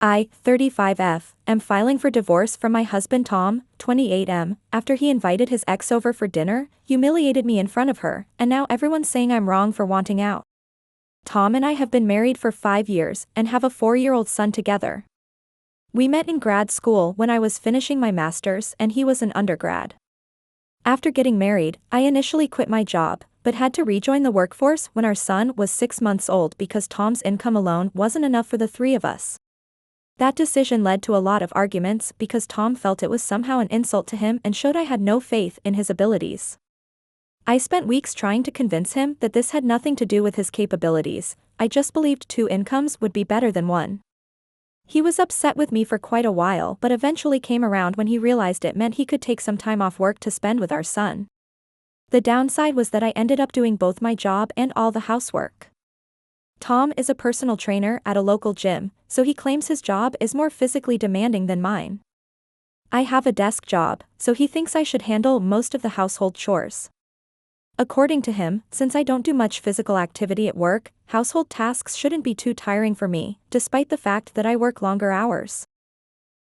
I, 35F, am filing for divorce from my husband Tom, 28M, after he invited his ex over for dinner, humiliated me in front of her, and now everyone's saying I'm wrong for wanting out. Tom and I have been married for 5 years and have a 4-year-old son together. We met in grad school when I was finishing my master's and he was an undergrad. After getting married, I initially quit my job, but had to rejoin the workforce when our son was 6 months old because Tom's income alone wasn't enough for the three of us. That decision led to a lot of arguments because Tom felt it was somehow an insult to him and showed I had no faith in his abilities. I spent weeks trying to convince him that this had nothing to do with his capabilities, I just believed 2 incomes would be better than 1. He was upset with me for quite a while but eventually came around when he realized it meant he could take some time off work to spend with our son. The downside was that I ended up doing both my job and all the housework. Tom is a personal trainer at a local gym, so he claims his job is more physically demanding than mine. I have a desk job, so he thinks I should handle most of the household chores. According to him, since I don't do much physical activity at work, household tasks shouldn't be too tiring for me, despite the fact that I work longer hours.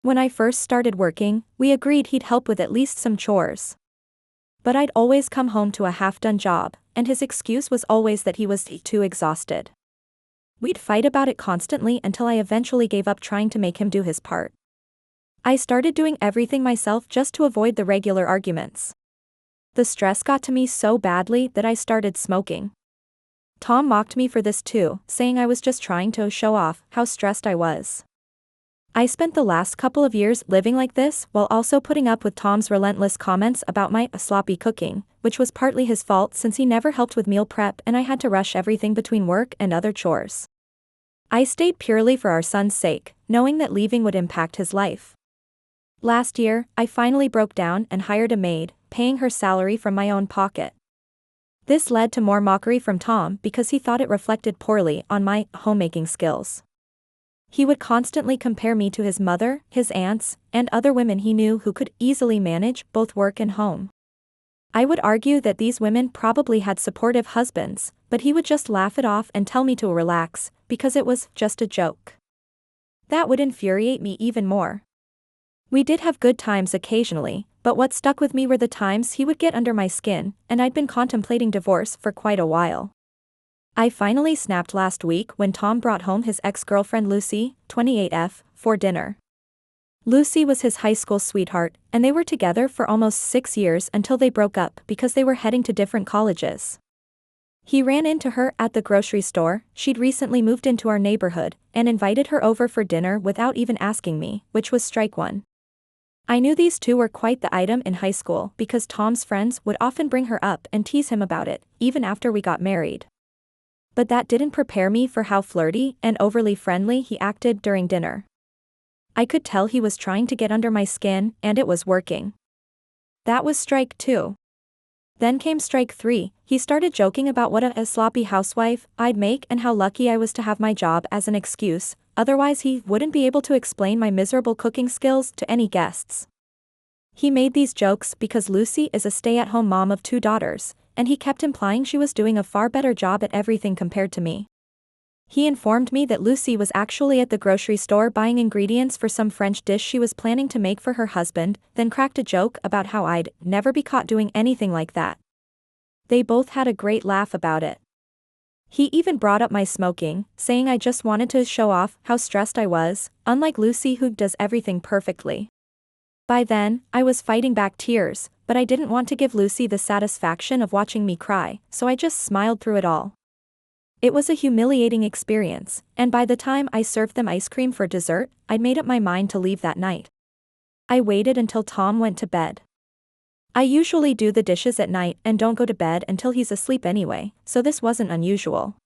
When I first started working, we agreed he'd help with at least some chores. But I'd always come home to a half-done job, and his excuse was always that he was too exhausted. We'd fight about it constantly until I eventually gave up trying to make him do his part. I started doing everything myself just to avoid the regular arguments. The stress got to me so badly that I started smoking. Tom mocked me for this too, saying I was just trying to show off how stressed I was. I spent the last couple of years living like this while also putting up with Tom's relentless comments about my sloppy cooking, which was partly his fault since he never helped with meal prep and I had to rush everything between work and other chores. I stayed purely for our son's sake, knowing that leaving would impact his life. Last year, I finally broke down and hired a maid, paying her salary from my own pocket. This led to more mockery from Tom because he thought it reflected poorly on my homemaking skills. He would constantly compare me to his mother, his aunts, and other women he knew who could easily manage both work and home. I would argue that these women probably had supportive husbands, but he would just laugh it off and tell me to relax, because it was just a joke. That would infuriate me even more. We did have good times occasionally, but what stuck with me were the times he would get under my skin, and I'd been contemplating divorce for quite a while. I finally snapped last week when Tom brought home his ex-girlfriend Lucy, 28F, for dinner. Lucy was his high school sweetheart, and they were together for almost 6 years until they broke up because they were heading to different colleges. He ran into her at the grocery store, she'd recently moved into our neighborhood, and invited her over for dinner without even asking me, which was strike one. I knew these two were quite the item in high school because Tom's friends would often bring her up and tease him about it, even after we got married. But that didn't prepare me for how flirty and overly friendly he acted during dinner. I could tell he was trying to get under my skin, and it was working. That was strike 2. Then came strike 3, he started joking about what a sloppy housewife I'd make and how lucky I was to have my job as an excuse, otherwise he wouldn't be able to explain my miserable cooking skills to any guests. He made these jokes because Lucy is a stay-at-home mom of 2 daughters, and he kept implying she was doing a far better job at everything compared to me. He informed me that Lucy was actually at the grocery store buying ingredients for some French dish she was planning to make for her husband, then cracked a joke about how I'd never be caught doing anything like that. They both had a great laugh about it. He even brought up my smoking, saying I just wanted to show off how stressed I was, unlike Lucy who does everything perfectly. By then, I was fighting back tears, but I didn't want to give Lucy the satisfaction of watching me cry, so I just smiled through it all. It was a humiliating experience, and by the time I served them ice cream for dessert, I'd made up my mind to leave that night. I waited until Tom went to bed. I usually do the dishes at night and don't go to bed until he's asleep anyway, so this wasn't unusual.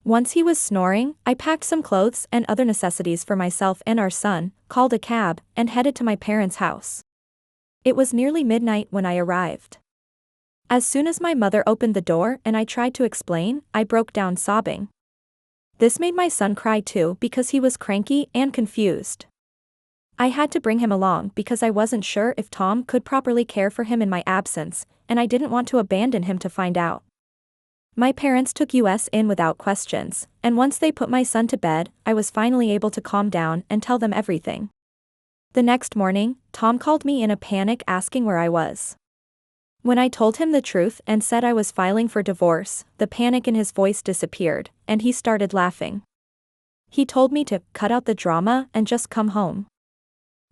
Once he was snoring, I packed some clothes and other necessities for myself and our son, called a cab, and headed to my parents' house. It was nearly midnight when I arrived. As soon as my mother opened the door and I tried to explain, I broke down sobbing. This made my son cry too because he was cranky and confused. I had to bring him along because I wasn't sure if Tom could properly care for him in my absence, and I didn't want to abandon him to find out. My parents took us in without questions, and once they put my son to bed, I was finally able to calm down and tell them everything. The next morning, Tom called me in a panic asking where I was. When I told him the truth and said I was filing for divorce, the panic in his voice disappeared, and he started laughing. He told me to cut out the drama and just come home.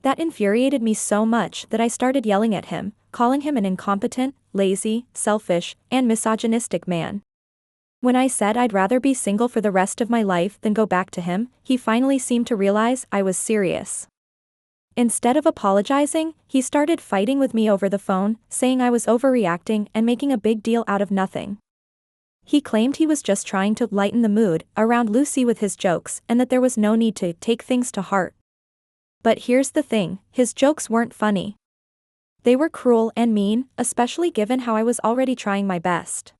That infuriated me so much that I started yelling at him, calling him an incompetent, lazy, selfish, and misogynistic man. When I said I'd rather be single for the rest of my life than go back to him, he finally seemed to realize I was serious. Instead of apologizing, he started fighting with me over the phone, saying I was overreacting and making a big deal out of nothing. He claimed he was just trying to lighten the mood around Lucy with his jokes and that there was no need to take things to heart. But here's the thing, his jokes weren't funny. They were cruel and mean, especially given how I was already trying my best.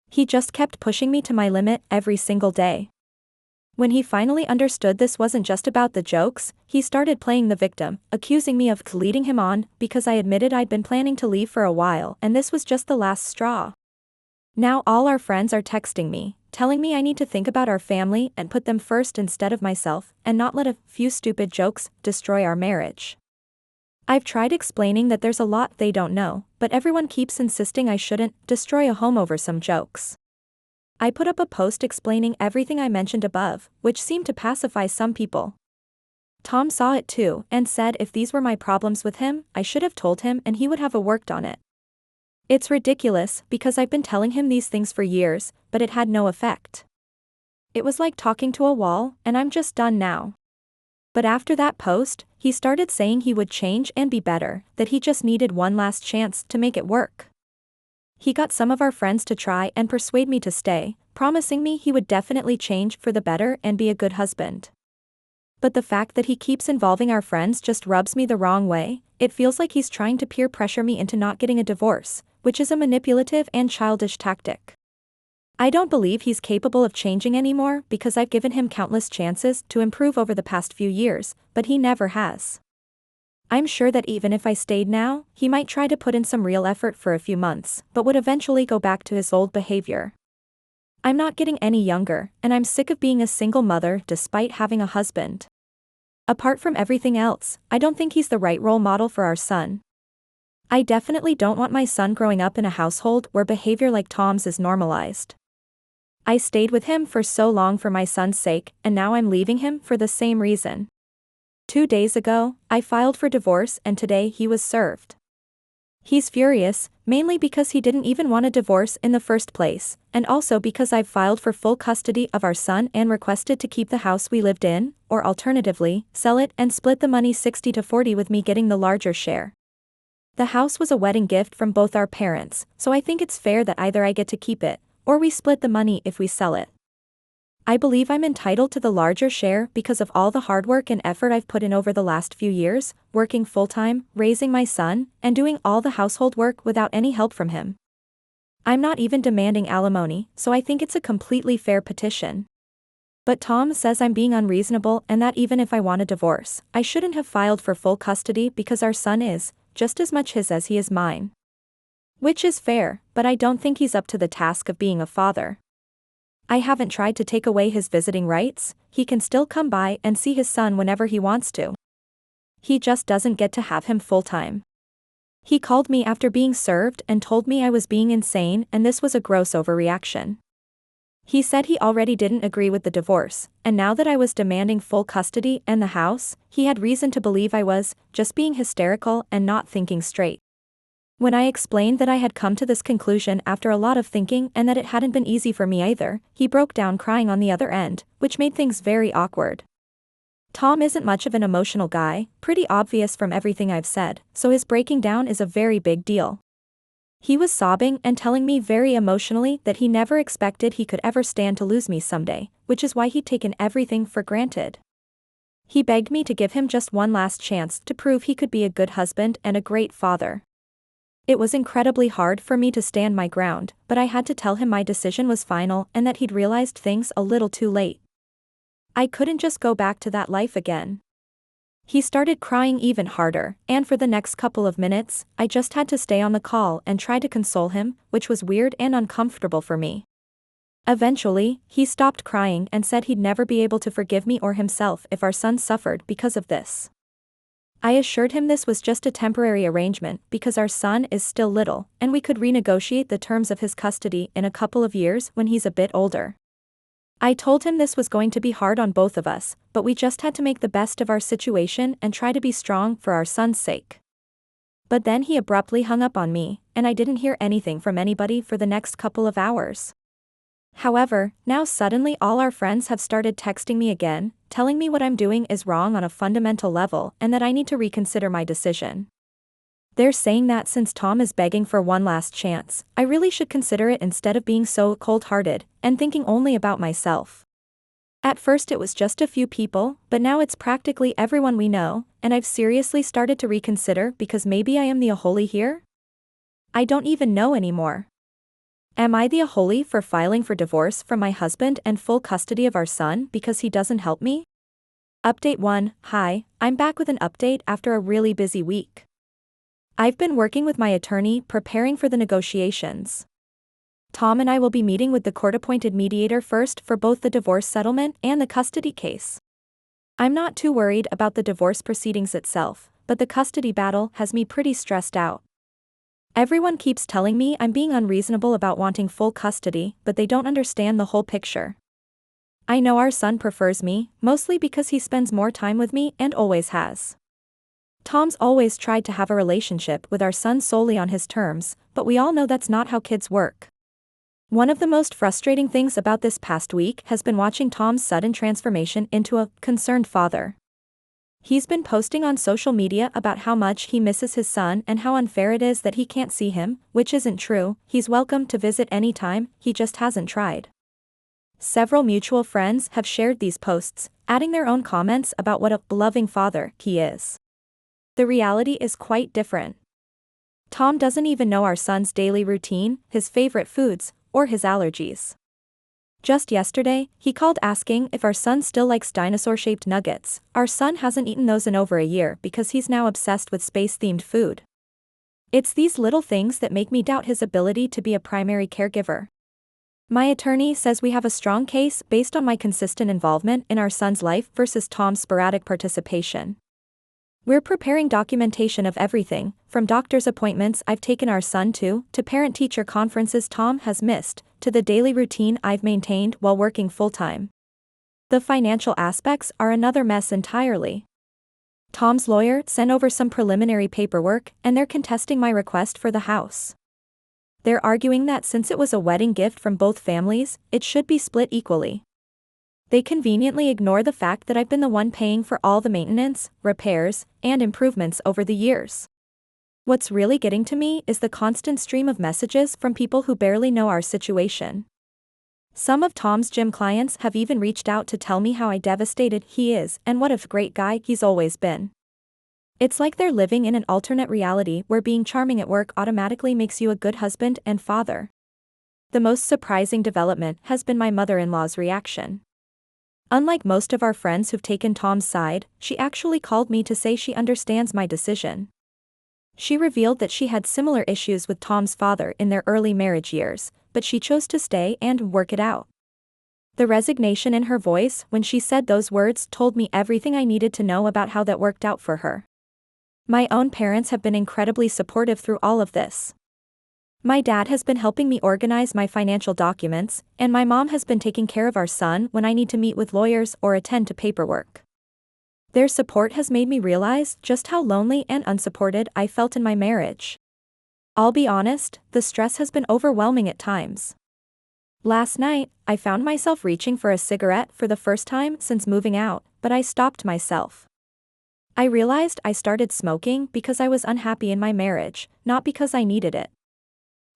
He just kept pushing me to my limit every single day. When he finally understood this wasn't just about the jokes, he started playing the victim, accusing me of leading him on because I admitted I'd been planning to leave for a while and this was just the last straw. Now all our friends are texting me, telling me I need to think about our family and put them first instead of myself, and not let a few stupid jokes destroy our marriage. I've tried explaining that there's a lot they don't know, but everyone keeps insisting I shouldn't destroy a home over some jokes. I put up a post explaining everything I mentioned above, which seemed to pacify some people. Tom saw it too and said if these were my problems with him, I should have told him and he would have worked on it. It's ridiculous because I've been telling him these things for years, but it had no effect. It was like talking to a wall, and I'm just done now. But after that post, he started saying he would change and be better, that he just needed one last chance to make it work. He got some of our friends to try and persuade me to stay, promising me he would definitely change for the better and be a good husband. But the fact that he keeps involving our friends just rubs me the wrong way. It feels like he's trying to peer pressure me into not getting a divorce, which is a manipulative and childish tactic. I don't believe he's capable of changing anymore because I've given him countless chances to improve over the past few years, but he never has. I'm sure that even if I stayed now, he might try to put in some real effort for a few months, but would eventually go back to his old behavior. I'm not getting any younger, and I'm sick of being a single mother despite having a husband. Apart from everything else, I don't think he's the right role model for our son. I definitely don't want my son growing up in a household where behavior like Tom's is normalized. I stayed with him for so long for my son's sake, and now I'm leaving him for the same reason. 2 days ago, I filed for divorce and today he was served. He's furious, mainly because he didn't even want a divorce in the first place, and also because I've filed for full custody of our son and requested to keep the house we lived in, or alternatively, sell it and split the money 60-40 with me getting the larger share. The house was a wedding gift from both our parents, so I think it's fair that either I get to keep it, or we split the money if we sell it. I believe I'm entitled to the larger share because of all the hard work and effort I've put in over the last few years, working full-time, raising my son, and doing all the household work without any help from him. I'm not even demanding alimony, so I think it's a completely fair petition. But Tom says I'm being unreasonable and that even if I want a divorce, I shouldn't have filed for full custody because our son is just as much his as he is mine. Which is fair, but I don't think he's up to the task of being a father. I haven't tried to take away his visiting rights, he can still come by and see his son whenever he wants to. He just doesn't get to have him full-time. He called me after being served and told me I was being insane and this was a gross overreaction. He said he already didn't agree with the divorce, and now that I was demanding full custody and the house, he had reason to believe I was just being hysterical and not thinking straight. When I explained that I had come to this conclusion after a lot of thinking and that it hadn't been easy for me either, he broke down crying on the other end, which made things very awkward. Tom isn't much of an emotional guy, pretty obvious from everything I've said, so his breaking down is a very big deal. He was sobbing and telling me very emotionally that he never expected he could ever stand to lose me someday, which is why he'd taken everything for granted. He begged me to give him just one last chance to prove he could be a good husband and a great father. It was incredibly hard for me to stand my ground, but I had to tell him my decision was final and that he'd realized things a little too late. I couldn't just go back to that life again. He started crying even harder, and for the next couple of minutes, I just had to stay on the call and try to console him, which was weird and uncomfortable for me. Eventually, he stopped crying and said he'd never be able to forgive me or himself if our son suffered because of this. I assured him this was just a temporary arrangement because our son is still little, and we could renegotiate the terms of his custody in a couple of years when he's a bit older. I told him this was going to be hard on both of us, but we just had to make the best of our situation and try to be strong for our son's sake. But then he abruptly hung up on me, and I didn't hear anything from anybody for the next couple of hours. However, now suddenly all our friends have started texting me again, telling me what I'm doing is wrong on a fundamental level and that I need to reconsider my decision. They're saying that since Tom is begging for one last chance, I really should consider it instead of being so cold-hearted and thinking only about myself. At first it was just a few people, but now it's practically everyone we know, and I've seriously started to reconsider because maybe I am the aholi here? I don't even know anymore. Am I the aholi for filing for divorce from my husband and full custody of our son because he doesn't help me? Update 1. Hi, I'm back with an update after a really busy week. I've been working with my attorney preparing for the negotiations. Tom and I will be meeting with the court-appointed mediator first for both the divorce settlement and the custody case. I'm not too worried about the divorce proceedings itself, but the custody battle has me pretty stressed out. Everyone keeps telling me I'm being unreasonable about wanting full custody, but they don't understand the whole picture. I know our son prefers me, mostly because he spends more time with me and always has. Tom's always tried to have a relationship with our son solely on his terms, but we all know that's not how kids work. One of the most frustrating things about this past week has been watching Tom's sudden transformation into a concerned father. He's been posting on social media about how much he misses his son and how unfair it is that he can't see him, which isn't true. He's welcome to visit anytime, he just hasn't tried. Several mutual friends have shared these posts, adding their own comments about what a loving father he is. The reality is quite different. Tom doesn't even know our son's daily routine, his favorite foods, or his allergies. Just yesterday, he called asking if our son still likes dinosaur-shaped nuggets. Our son hasn't eaten those in over a year because he's now obsessed with space-themed food. It's these little things that make me doubt his ability to be a primary caregiver. My attorney says we have a strong case based on my consistent involvement in our son's life versus Tom's sporadic participation. We're preparing documentation of everything, from doctor's appointments I've taken our son to parent-teacher conferences Tom has missed, to the daily routine I've maintained while working full-time. The financial aspects are another mess entirely. Tom's lawyer sent over some preliminary paperwork, and they're contesting my request for the house. They're arguing that since it was a wedding gift from both families, it should be split equally. They conveniently ignore the fact that I've been the one paying for all the maintenance, repairs, and improvements over the years. What's really getting to me is the constant stream of messages from people who barely know our situation. Some of Tom's gym clients have even reached out to tell me how devastated he is and what a great guy he's always been. It's like they're living in an alternate reality where being charming at work automatically makes you a good husband and father. The most surprising development has been my mother-in-law's reaction. Unlike most of our friends who've taken Tom's side, she actually called me to say she understands my decision. She revealed that she had similar issues with Tom's father in their early marriage years, but she chose to stay and work it out. The resignation in her voice when she said those words told me everything I needed to know about how that worked out for her. My own parents have been incredibly supportive through all of this. My dad has been helping me organize my financial documents, and my mom has been taking care of our son when I need to meet with lawyers or attend to paperwork. Their support has made me realize just how lonely and unsupported I felt in my marriage. I'll be honest, the stress has been overwhelming at times. Last night, I found myself reaching for a cigarette for the first time since moving out, but I stopped myself. I realized I started smoking because I was unhappy in my marriage, not because I needed it.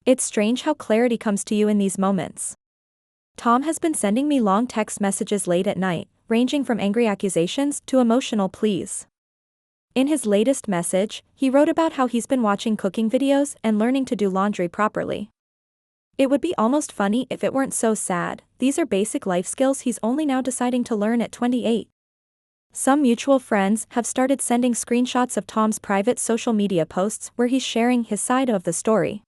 It's strange how clarity comes to you in these moments. Tom has been sending me long text messages late at night, ranging from angry accusations to emotional pleas. In his latest message, he wrote about how he's been watching cooking videos and learning to do laundry properly. It would be almost funny if it weren't so sad. These are basic life skills he's only now deciding to learn at 28. Some mutual friends have started sending screenshots of Tom's private social media posts where he's sharing his side of the story.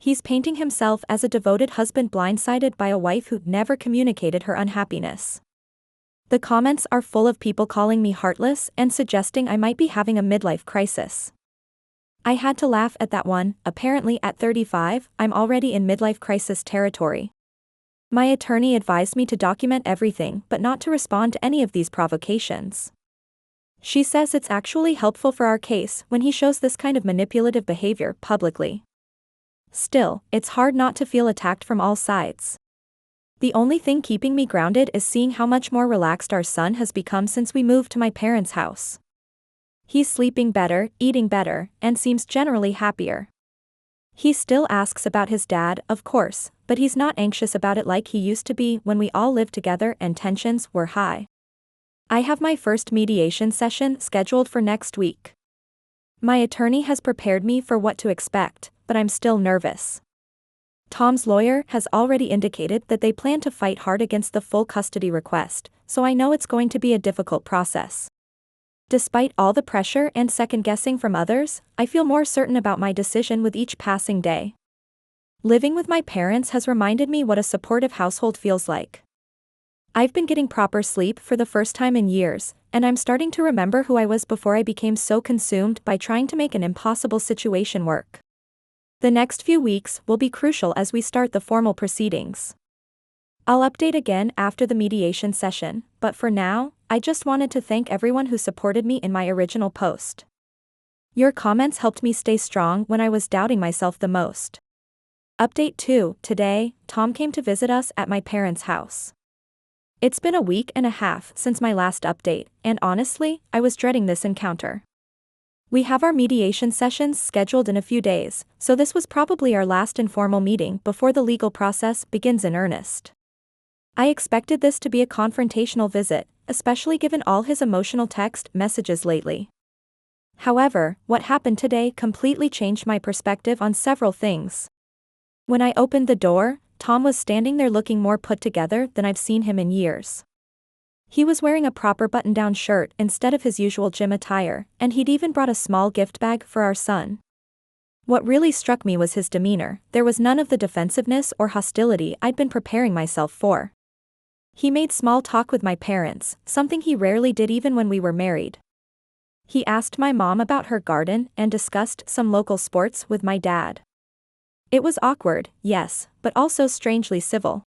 He's painting himself as a devoted husband blindsided by a wife who never communicated her unhappiness. The comments are full of people calling me heartless and suggesting I might be having a midlife crisis. I had to laugh at that one. Apparently at 35, I'm already in midlife crisis territory. My attorney advised me to document everything but not to respond to any of these provocations. She says it's actually helpful for our case when he shows this kind of manipulative behavior publicly. Still, it's hard not to feel attacked from all sides. The only thing keeping me grounded is seeing how much more relaxed our son has become since we moved to my parents' house. He's sleeping better, eating better, and seems generally happier. He still asks about his dad, of course, but he's not anxious about it like he used to be when we all lived together and tensions were high. I have my first mediation session scheduled for next week. My attorney has prepared me for what to expect, but I'm still nervous. Tom's lawyer has already indicated that they plan to fight hard against the full custody request, so I know it's going to be a difficult process. Despite all the pressure and second-guessing from others, I feel more certain about my decision with each passing day. Living with my parents has reminded me what a supportive household feels like. I've been getting proper sleep for the first time in years, and I'm starting to remember who I was before I became so consumed by trying to make an impossible situation work. The next few weeks will be crucial as we start the formal proceedings. I'll update again after the mediation session, but for now, I just wanted to thank everyone who supported me in my original post. Your comments helped me stay strong when I was doubting myself the most. Update 2. Today, Tom came to visit us at my parents' house. It's been a week and a half since my last update, and honestly, I was dreading this encounter. We have our mediation sessions scheduled in a few days, so this was probably our last informal meeting before the legal process begins in earnest. I expected this to be a confrontational visit, especially given all his emotional text messages lately. However, what happened today completely changed my perspective on several things. When I opened the door, Tom was standing there looking more put together than I've seen him in years. He was wearing a proper button-down shirt instead of his usual gym attire, and he'd even brought a small gift bag for our son. What really struck me was his demeanor. There was none of the defensiveness or hostility I'd been preparing myself for. He made small talk with my parents, something he rarely did even when we were married. He asked my mom about her garden and discussed some local sports with my dad. It was awkward, yes, but also strangely civil.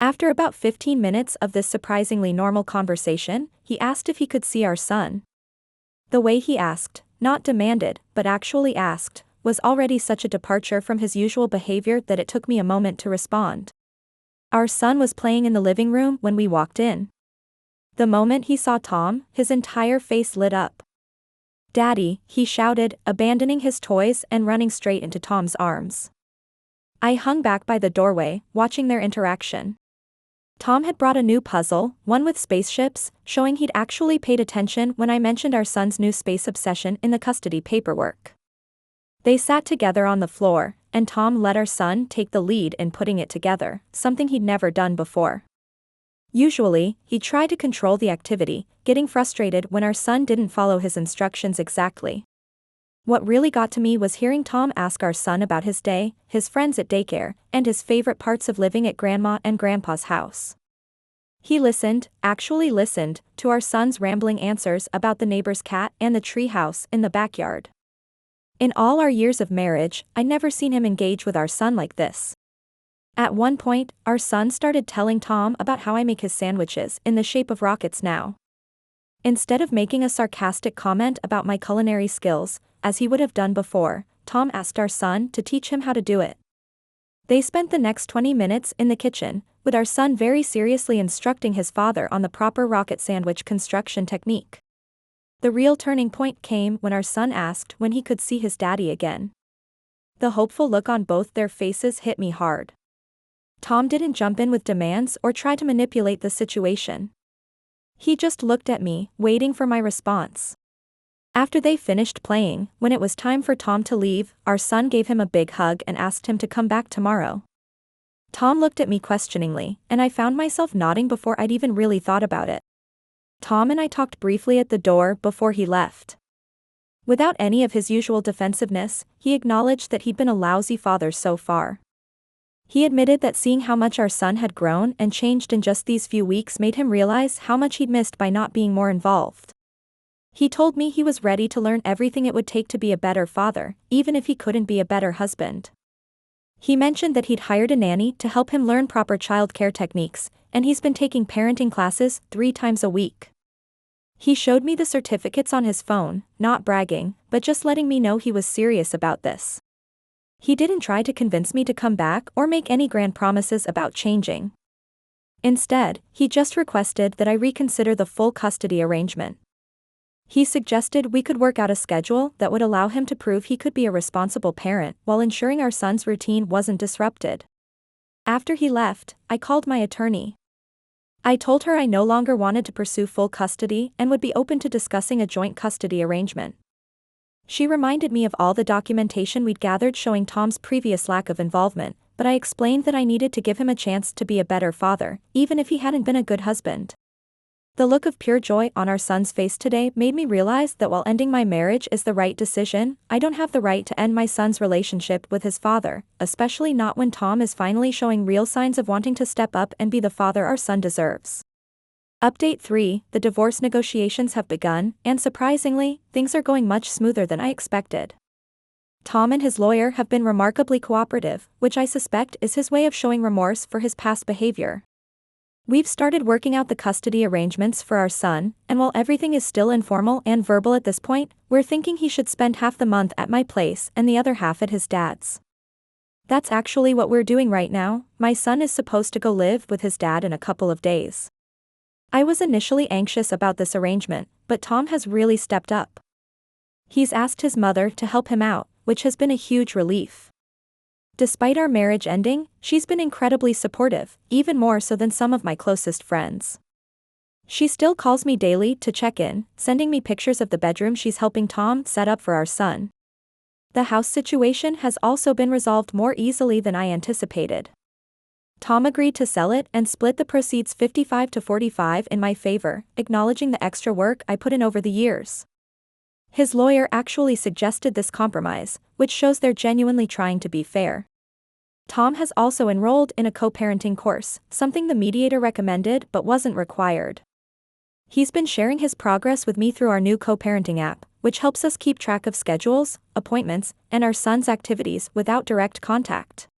After about 15 minutes of this surprisingly normal conversation, he asked if he could see our son. The way he asked, not demanded, but actually asked, was already such a departure from his usual behavior that it took me a moment to respond. Our son was playing in the living room when we walked in. The moment he saw Tom, his entire face lit up. "Daddy," he shouted, abandoning his toys and running straight into Tom's arms. I hung back by the doorway, watching their interaction. Tom had brought a new puzzle, one with spaceships, showing he'd actually paid attention when I mentioned our son's new space obsession in the custody paperwork. They sat together on the floor, and Tom let our son take the lead in putting it together, something he'd never done before. Usually, he'd try to control the activity, getting frustrated when our son didn't follow his instructions exactly. What really got to me was hearing Tom ask our son about his day, his friends at daycare, and his favorite parts of living at Grandma and Grandpa's house. He listened, actually listened, to our son's rambling answers about the neighbor's cat and the tree house in the backyard. In all our years of marriage, I'd never seen him engage with our son like this. At one point, our son started telling Tom about how I make his sandwiches in the shape of rockets now. Instead of making a sarcastic comment about my culinary skills, as he would have done before, Tom asked our son to teach him how to do it. They spent the next 20 minutes in the kitchen, with our son very seriously instructing his father on the proper rocket sandwich construction technique. The real turning point came when our son asked when he could see his daddy again. The hopeful look on both their faces hit me hard. Tom didn't jump in with demands or try to manipulate the situation. He just looked at me, waiting for my response. After they finished playing, when it was time for Tom to leave, our son gave him a big hug and asked him to come back tomorrow. Tom looked at me questioningly, and I found myself nodding before I'd even really thought about it. Tom and I talked briefly at the door before he left. Without any of his usual defensiveness, he acknowledged that he'd been a lousy father so far. He admitted that seeing how much our son had grown and changed in just these few weeks made him realize how much he'd missed by not being more involved. He told me he was ready to learn everything it would take to be a better father, even if he couldn't be a better husband. He mentioned that he'd hired a nanny to help him learn proper childcare techniques, and he's been taking parenting classes 3 times a week. He showed me the certificates on his phone, not bragging, but just letting me know he was serious about this. He didn't try to convince me to come back or make any grand promises about changing. Instead, he just requested that I reconsider the full custody arrangement. He suggested we could work out a schedule that would allow him to prove he could be a responsible parent while ensuring our son's routine wasn't disrupted. After he left, I called my attorney. I told her I no longer wanted to pursue full custody and would be open to discussing a joint custody arrangement. She reminded me of all the documentation we'd gathered showing Tom's previous lack of involvement, but I explained that I needed to give him a chance to be a better father, even if he hadn't been a good husband. The look of pure joy on our son's face today made me realize that while ending my marriage is the right decision, I don't have the right to end my son's relationship with his father, especially not when Tom is finally showing real signs of wanting to step up and be the father our son deserves. Update 3, the divorce negotiations have begun, and surprisingly, things are going much smoother than I expected. Tom and his lawyer have been remarkably cooperative, which I suspect is his way of showing remorse for his past behavior. We've started working out the custody arrangements for our son, and while everything is still informal and verbal at this point, we're thinking he should spend half the month at my place and the other half at his dad's. That's actually what we're doing right now. My son is supposed to go live with his dad in a couple of days. I was initially anxious about this arrangement, but Tom has really stepped up. He's asked his mother to help him out, which has been a huge relief. Despite our marriage ending, she's been incredibly supportive, even more so than some of my closest friends. She still calls me daily to check in, sending me pictures of the bedroom she's helping Tom set up for our son. The house situation has also been resolved more easily than I anticipated. Tom agreed to sell it and split the proceeds 55-45 in my favor, acknowledging the extra work I put in over the years. His lawyer actually suggested this compromise, which shows they're genuinely trying to be fair. Tom has also enrolled in a co-parenting course, something the mediator recommended but wasn't required. He's been sharing his progress with me through our new co-parenting app, which helps us keep track of schedules, appointments, and our son's activities without direct contact.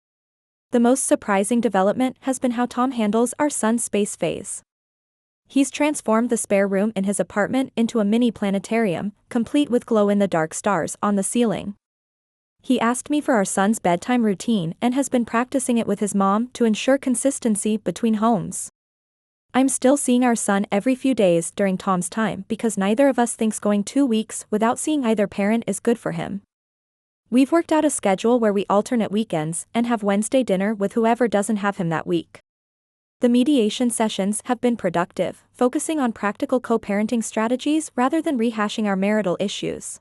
The most surprising development has been how Tom handles our son's space phase. He's transformed the spare room in his apartment into a mini planetarium, complete with glow-in-the-dark stars on the ceiling. He asked me for our son's bedtime routine and has been practicing it with his mom to ensure consistency between homes. I'm still seeing our son every few days during Tom's time because neither of us thinks going 2 weeks without seeing either parent is good for him. We've worked out a schedule where we alternate weekends and have Wednesday dinner with whoever doesn't have him that week. The mediation sessions have been productive, focusing on practical co-parenting strategies rather than rehashing our marital issues.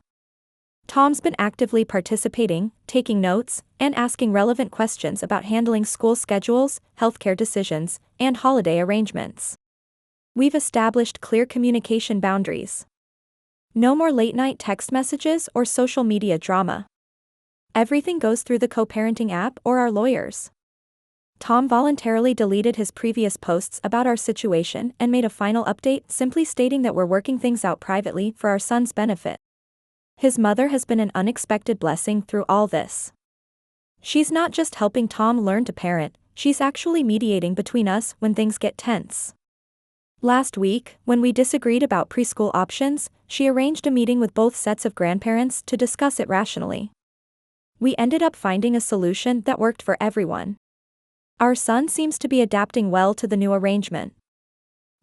Tom's been actively participating, taking notes, and asking relevant questions about handling school schedules, healthcare decisions, and holiday arrangements. We've established clear communication boundaries. No more late-night text messages or social media drama. Everything goes through the co-parenting app or our lawyers. Tom voluntarily deleted his previous posts about our situation and made a final update simply stating that we're working things out privately for our son's benefit. His mother has been an unexpected blessing through all this. She's not just helping Tom learn to parent, she's actually mediating between us when things get tense. Last week, when we disagreed about preschool options, she arranged a meeting with both sets of grandparents to discuss it rationally. We ended up finding a solution that worked for everyone. Our son seems to be adapting well to the new arrangement.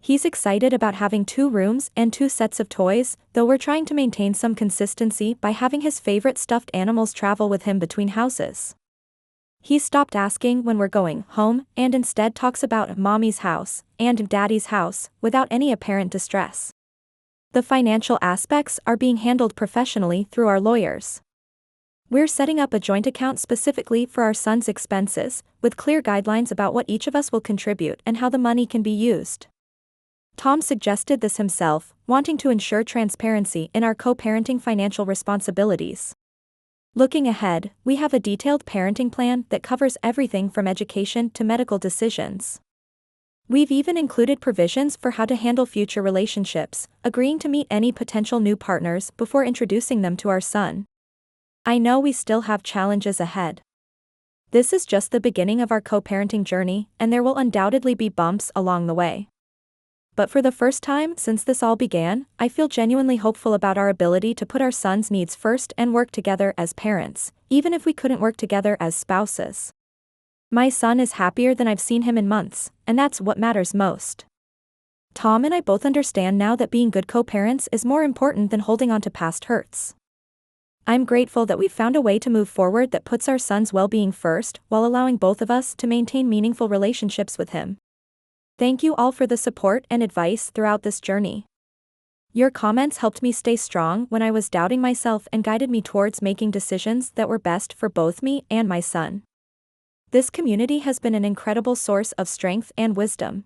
He's excited about having 2 rooms and 2 sets of toys, though we're trying to maintain some consistency by having his favorite stuffed animals travel with him between houses. He's stopped asking when we're going home and instead talks about mommy's house and daddy's house without any apparent distress. The financial aspects are being handled professionally through our lawyers. We're setting up a joint account specifically for our son's expenses, with clear guidelines about what each of us will contribute and how the money can be used. Tom suggested this himself, wanting to ensure transparency in our co-parenting financial responsibilities. Looking ahead, we have a detailed parenting plan that covers everything from education to medical decisions. We've even included provisions for how to handle future relationships, agreeing to meet any potential new partners before introducing them to our son. I know we still have challenges ahead. This is just the beginning of our co-parenting journey, and there will undoubtedly be bumps along the way. But for the first time since this all began, I feel genuinely hopeful about our ability to put our son's needs first and work together as parents, even if we couldn't work together as spouses. My son is happier than I've seen him in months, and that's what matters most. Tom and I both understand now that being good co-parents is more important than holding on to past hurts. I'm grateful that we've found a way to move forward that puts our son's well-being first while allowing both of us to maintain meaningful relationships with him. Thank you all for the support and advice throughout this journey. Your comments helped me stay strong when I was doubting myself and guided me towards making decisions that were best for both me and my son. This community has been an incredible source of strength and wisdom.